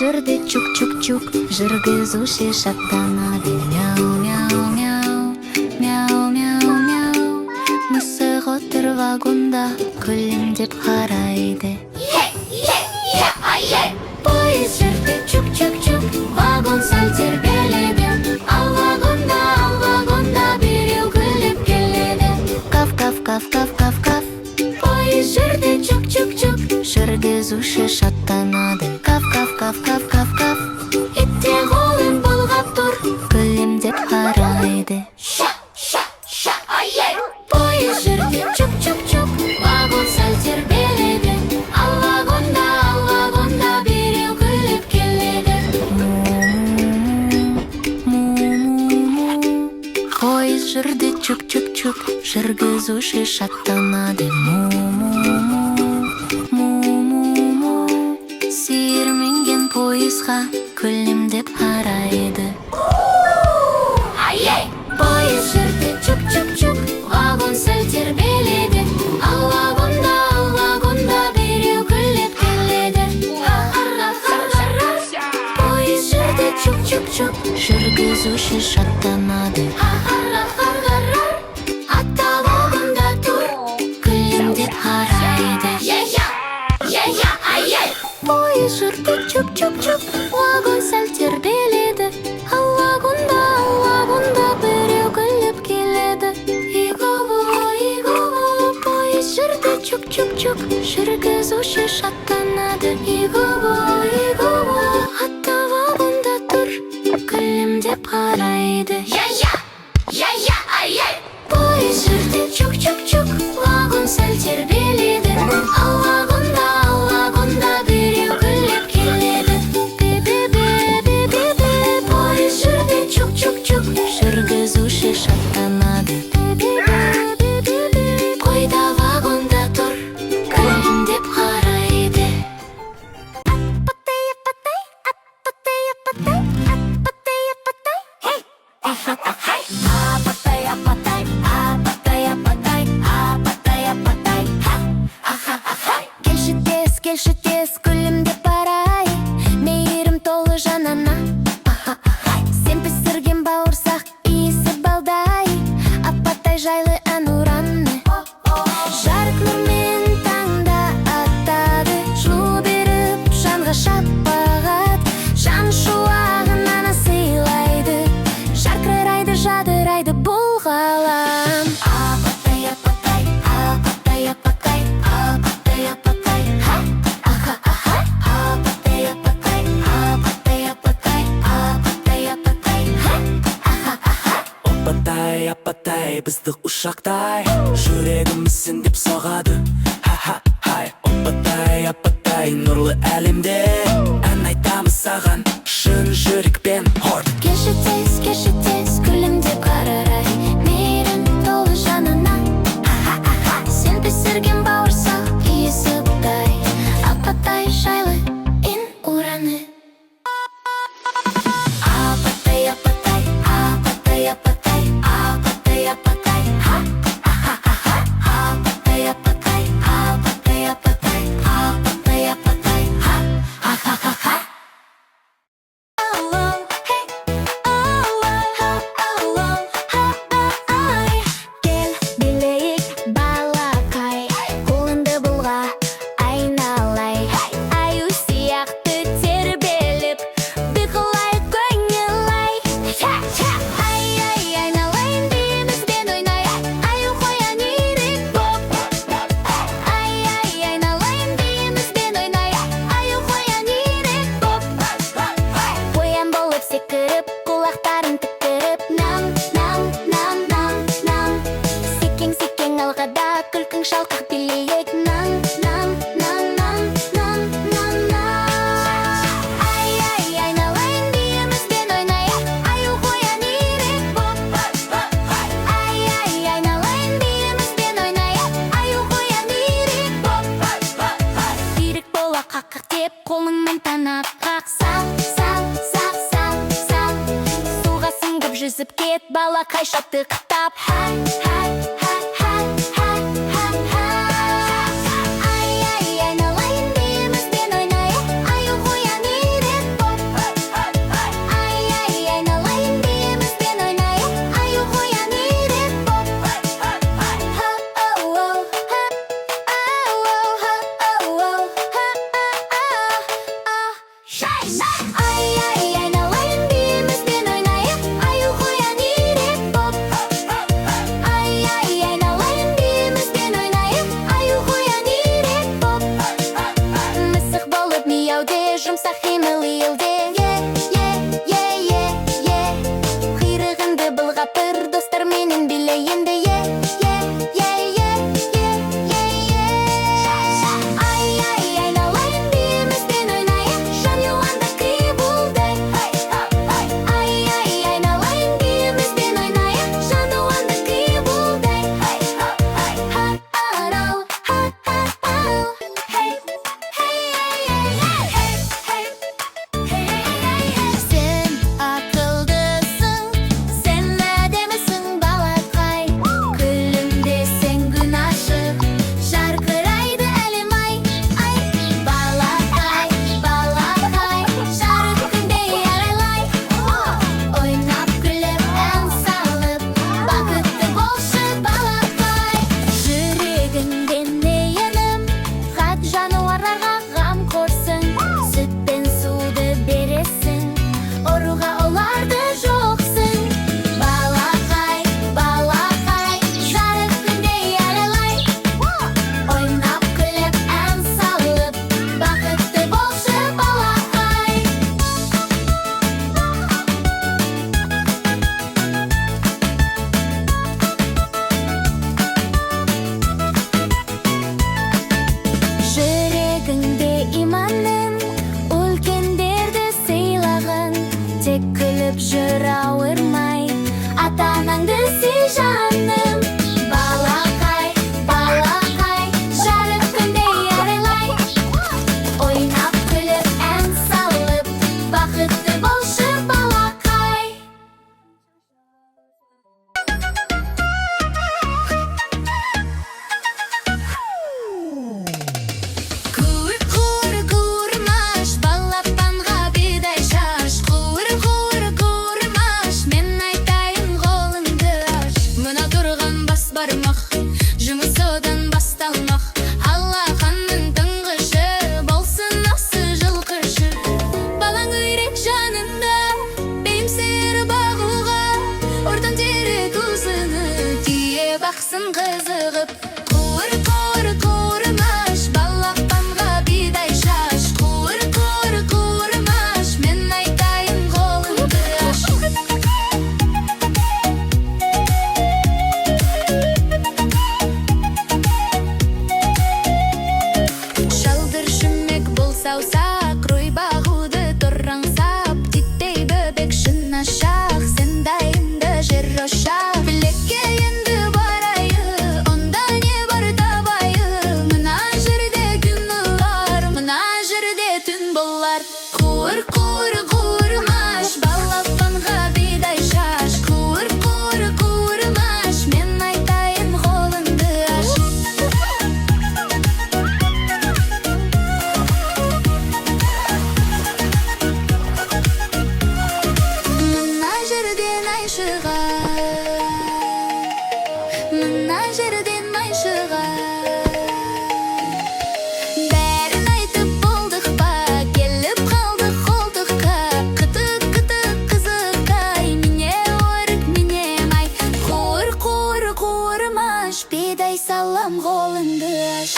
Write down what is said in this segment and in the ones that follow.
жүрді чук-чук-чук, жүргізуші шаттанады. Мяу-мяу-мяу, мяу-мяу-мяу. Мысық отыр вагонда, күлімдеп қарайды. Пойыз жүрді чук-чук-чук, вагон сәл тербеледі. Ал вагонда біреу күліп келеді. Каф-каф-каф-каф-каф-каф. Пойыз жүрді чук-чук-чук, жүргізуші шаттанады. Каф-каф-каф-каф-каф. Итте қолын бұлғап тұр, күлімдеп қарайды. Пойыз жүрді чук-чук-чук, вагон сәл тербеледі. Ал вагонда біреу күліп келеді. Му-му-му. Пойыз жүрді чук-чук-чук, жүргізуші шаттанады. Му-му-му. Сиырменген пойызға күлімдеп қарайды. Пойыз жүрді чук-чук-чук, вагон сәл тербеледі. Ал вагонда біреу күліп келеді. Пойыз жүрді чук-чук-чук, жүргізуші шаттанады. Атта вагонда тұр, күлімдеп қарайды. Пойыз жүрді чук-чук-чук, вагон сәл тербеледі. Ал вагонда біреу күліп келеді. Иго-го, пойыз жүрді чук-чук-чук, жүргізуші шаттанады. Иго-го, атта вагонда тұр, күлімдеп қарайды. Пойыз жүрді чук-чук-чук, вагон сәл тербеледі. Ал вагонда біреу күліп келеді. Бе-бе-бе-бе-бе-бе. Пойыз жүрді чук-чук-чук, жүргізуші шаттанады. Бе-бе-бе-бе-бе. Қойда вагонда тұр, күлімдеп қарайды. Келші тез, күлімдеп барай, мейірім толы жанына. Сен пісірген бауырсақ, иісі балдай, апатай жайлы ән ұранны. Жарық нұрмен таңда аттады, жылу беріп жанға шапағат. Жан шуағынан сыйлайды, жарқырайды, жадырайды бұл ғалам. Апатай, апатай, апатай, апатай, апатай, апатай, апатай, бізді ұшақтай, жүрегіміз сендеп соғады. Апатай, нұрлы әлемде ән айтамыз саған, шын жүрекпен. Келші тез, күлімдеп қарай, мейірім толы жанына. Сен пісірген бауырсақ, иісі бұлдай, апатай жайлы ән ұраны. Апатай, апатай, апатай, апатай, апатай, апатай, апатай, апатай, апатай, апатай, апатай, апатай, кел билейік балақай, қолыңды бұлға айналай. Аю сияқты тербеліп, биқылай көңілай. Ай-ай, айналайын деймізбен ойнай, аю қоян ирек боп. Ай-ай, айналайын деймізбен ойнай, аю қоян ирек боп. Қоян болып секіріп, құлақтарын тіктіріп, нам. Секең алғада, күлкің шалқақ билейік, нам. Ай-ай, айналайын деймізбен ойнай, аю қоян ирек боп. Ай-ай, айналайын деймізбен ойнай, аю қоян ирек боп. Ирек бола қақ-қақ деп, қолыңмен танап қақсаң. Суға сіңгіп жүзіп кет, балақай шаттықтап. Ай-ай, айналайын деймізбен ойнай, аю қоян ирек өмір ауырмай, ата-анаңды сүй жаным. Балақай, балақай, жарық күндей арайлай, ойнап күліп ән салып, бақытты болшы балақай. Қуыр қуыр қуырмаш, балапанға бидай шаш. Қуыр қуыр қуырмаш, мен айтайын қолыңды аш. Мына тұрған бас бармақ, жұмыс одан басталмақ. Аллаханның тұңғышы, болсын осы жылқышы. Балаң үйрек жанында, бейімсер бағуға. Ортан тері тұзыны, түйе бақсын қызығып. Қуыр қуыр қуырмаш, балапанға бидай шаш. Қуыр қуыр қуырмаш, мен айтайын қолыңды аш. Шалдыр шүмек бұл саусақ, рой бағуды тұраңсап. Титтей бөбек шын ашақ, сен дайынды жер ошақ. Білекке енді барайы, онда не бар табайы. Мына жерде күн ұлар, мына жерде түн болар. Қуыр қуыр қуырмаш, балапанға бидай шаш. Қуыр қуыр қуырмаш, мен айтайын қолыңды аш. Мына жерден ай шығар, мына жерден ай шығар. Бәрін айтып болдық па, келіп қалдық қолтыққа. Қытық қытық қызықай, міне өрік міне май. Қуыр қуыр қуырмаш, бидай салам қолыңды аш.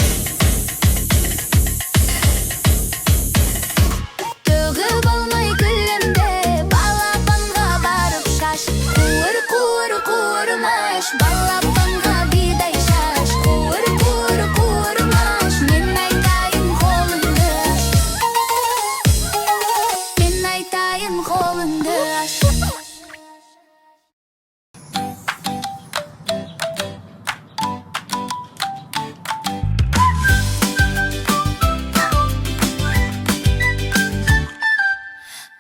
Төгіп алмай күлімді, балапанға барып шаш. Қуыр қуыр қуырмаш, балапанға бидай шаш. Қуыр қуыр қуырмаш, мен айтайын қолыңды аш. Мен айтайын қолыңды аш.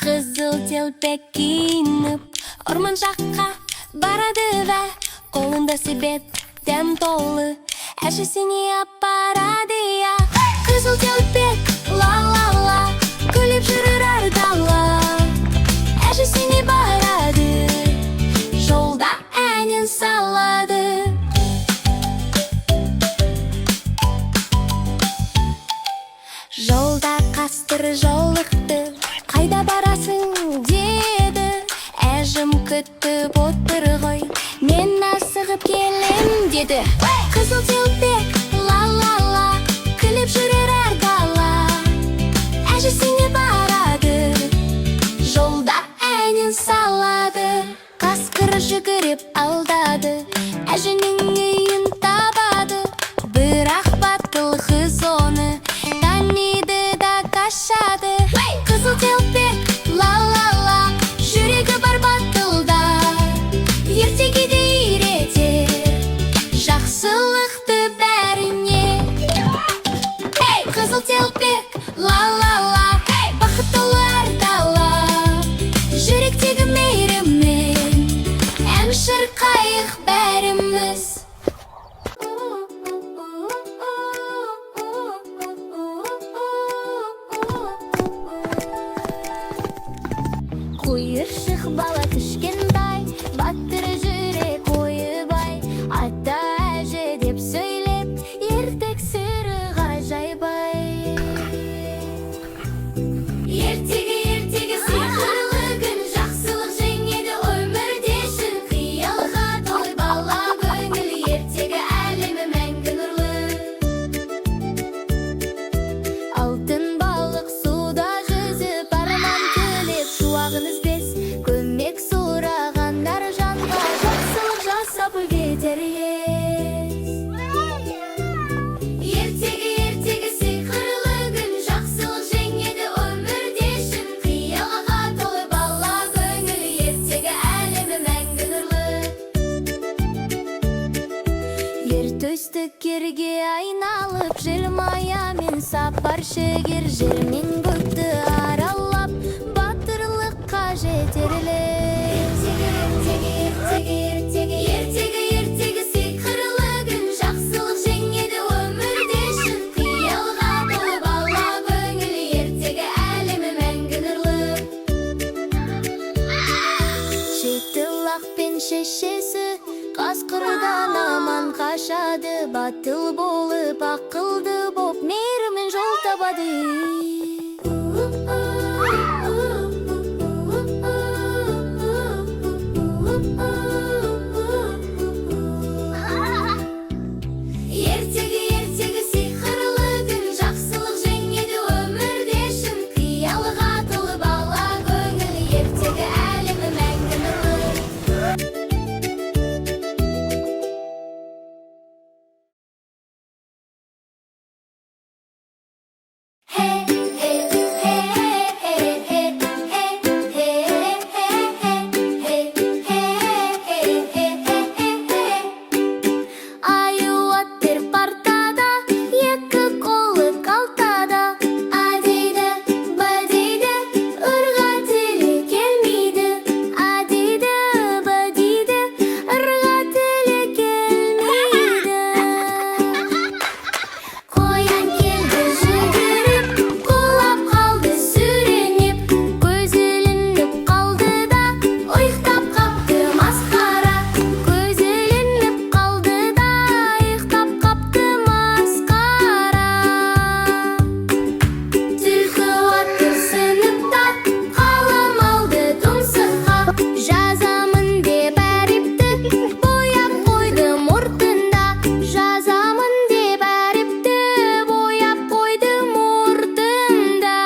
Қызыл телпек киініп, орман жаққа барады вә. Қолында себет, дәм толы, әжесіне апарады я. Қызыл телпек, ла-ла-ла, күліп жүрер әр дала. Әжесіне барады, жолда әнін салады. Жолда қастыр жолықты, қайда барасың деді. Әжім күтіп отыр ғой, мен асығып келем деді. Қызыл телпек, ла-ла-ла, күліп жүрер әр дала. Әжесіне барады, жолда әнін салады. Қасқыр жүгіріп алдады, әженің үйін табады. Бірақ батыл қыз оны таниды да қашады. Қызыл телпек, ла-ла-ла, жүрегі бар батылда. Ертеге де үйретер, жақсылықты бәрі. төстікерге айналып, Желмаямен сапар шегер, жер мен көкті аралап, батырлыққа жетерлік. Ертегі сиқырлы күн, жақсылық жеңеді өмірде шын. Қиялға толы бала көңіл, ертегі әлемі мәңгі нұрлы. Жетілақ пен шешесі қасқырдан аман қашады, батыл болып, ақылды боп, мейірімен жол табады. Ертегі сиқырлы күн, жақсылық жеңеді өмірде шын. Қиялға толы бала көңіл, ертегі әлемі мәңгі нұрлы. Аю аттыр партада, екі қолы қалтада. А дейді, Б дейді, ырға тілі келмейді. А дейді, Б дейді, ырға тілі келмейді. Қоян келді жүгіріп, құлап қалды сүреніп, көзі ілініп қалды да, ұйықтап қапты масқара. Көзі ілініп қалды да, ұйықтап қапты масқара. Түлкі отыр сыныпта, қалам алды тұмсыққа. Жазамын деп әріпті, бояп қойды мұртында. Жазамын деп әріпті, бояп қойды мұртында.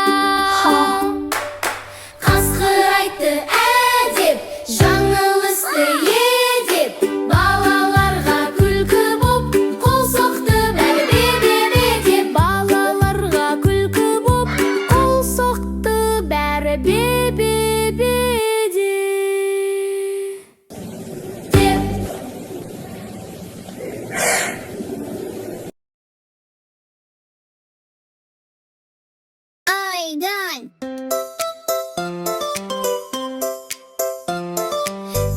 Қасқыр айтты әдеп, жаңылысты едеп, балаларға күлкі боп, қол соқты бәрі бе-бе-бе деп. Балаларға күлкі боп, қол соқты бәрі бе-бе-бе деп. Айдан!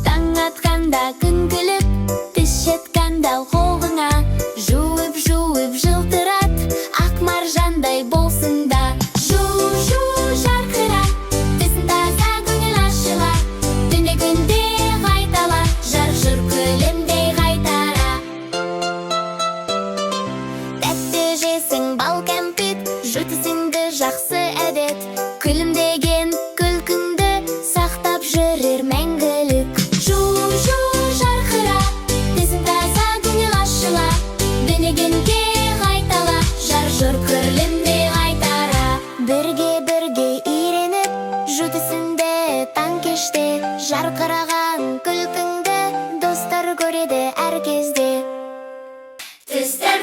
Таң атқанда күн күліп, тіс жетканда қолыңа, жуып жылтырат, ақ маржандай болсын да. Жу жарқыра, тісін таза көңіл ашыла, түнде күнде қайтала, жыр күлімдей қайтара. Тәтті жесің бал кәмпит, жутысыңды жақсы әдет, күлімдеген күлкіңді сақтап жүрер мәңгілік. Жу жарқыра, тісін таза көңіл ашыла, дүнегенге қайтала, жыр күлімдей қайтара. Бірге үйреніп, жутысыңды таң кеште, жарқыраған күлкіңді достар көреді әр кезде. Түстер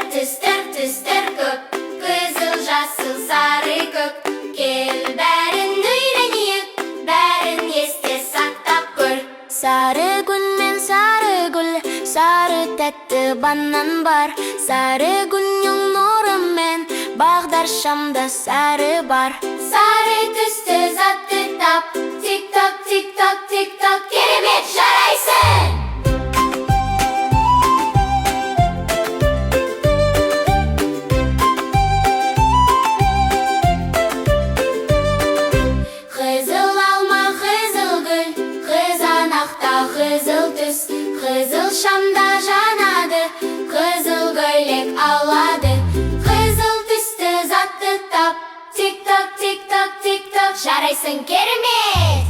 көп, қызыл, жасыл, сары, көк. Кел бәрін үйренейік, бәрін есте сақтап көр. Сары гүл мен сары гүл, сары тәтті банан бар. Сары гүлнің нұрымен, бағдаршамда сары бар. Сары түсті затты тап, тик-ток, тик-ток, тик-ток, керемет жарайсың! Қызыл алма, қызыл гүл, қызанақта қызыл түс, қызыл шамда жанады, қызыл көйлек алады. Қызыл түсті затты тап, тик-ток, тик-ток, тик-ток, жарайсың керемет!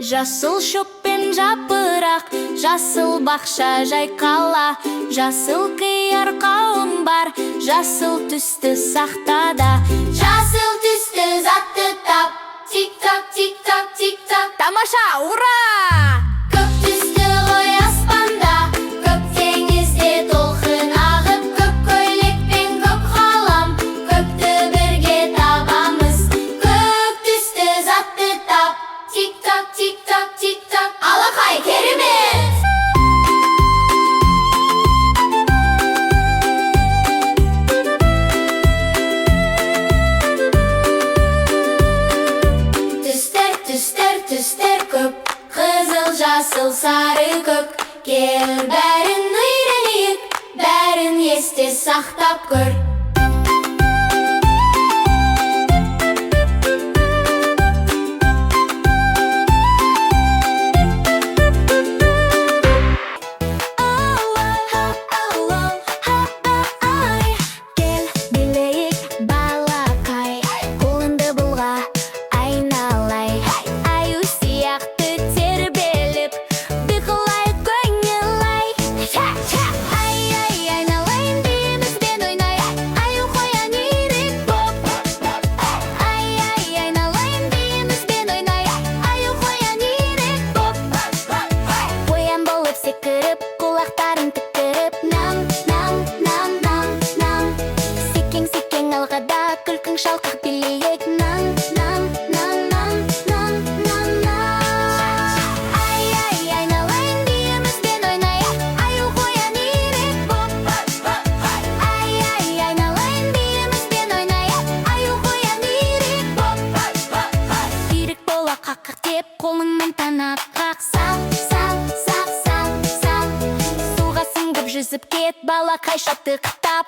Жасыл шөп пен жапырақ, жасыл бақша жайқала, жасыл қияр қауын бар, жасыл түсті сақтада. Жасыл түсті затты тап, тик-ток, тик-ток, тик-ток, тамаша, ура! Көк түсті ғой аспанда, көк теңізде толқын ағып, көк көйлек пен көк қалам, көкті бірге табамыз. Көк түсті затты тап, тик-ток, тик-ток, тик-ток, алақай керемет! ой көк. Кел бәрін үйренейік, бәрін есте сақтап көр. Кел билейік балақай, қолыңды бұлға айналай. Аю сияқты тербеліп, биқылай көңілай. Ай, айналайын бейімізбен ойнай, аю қоян үйрек боп. Ай, айналайын бейімізбен ойнай, аю қоян үйрек боп. Қоян болып секіріп, құлақтарын тіктіріп, нам, секең алғада күлкің шалқақ билейік, нам. Ай, айналайын бейімізбен ойнай, аю қоян үйрек боп. Ай, айналайын бейімізбен ойнай, аю қоян үйрек боп. Үйрек бола қаққақ деп, қолыңмен танап қақсам. Суға сүңгіп жүзіп кет, балақай шаттықтап.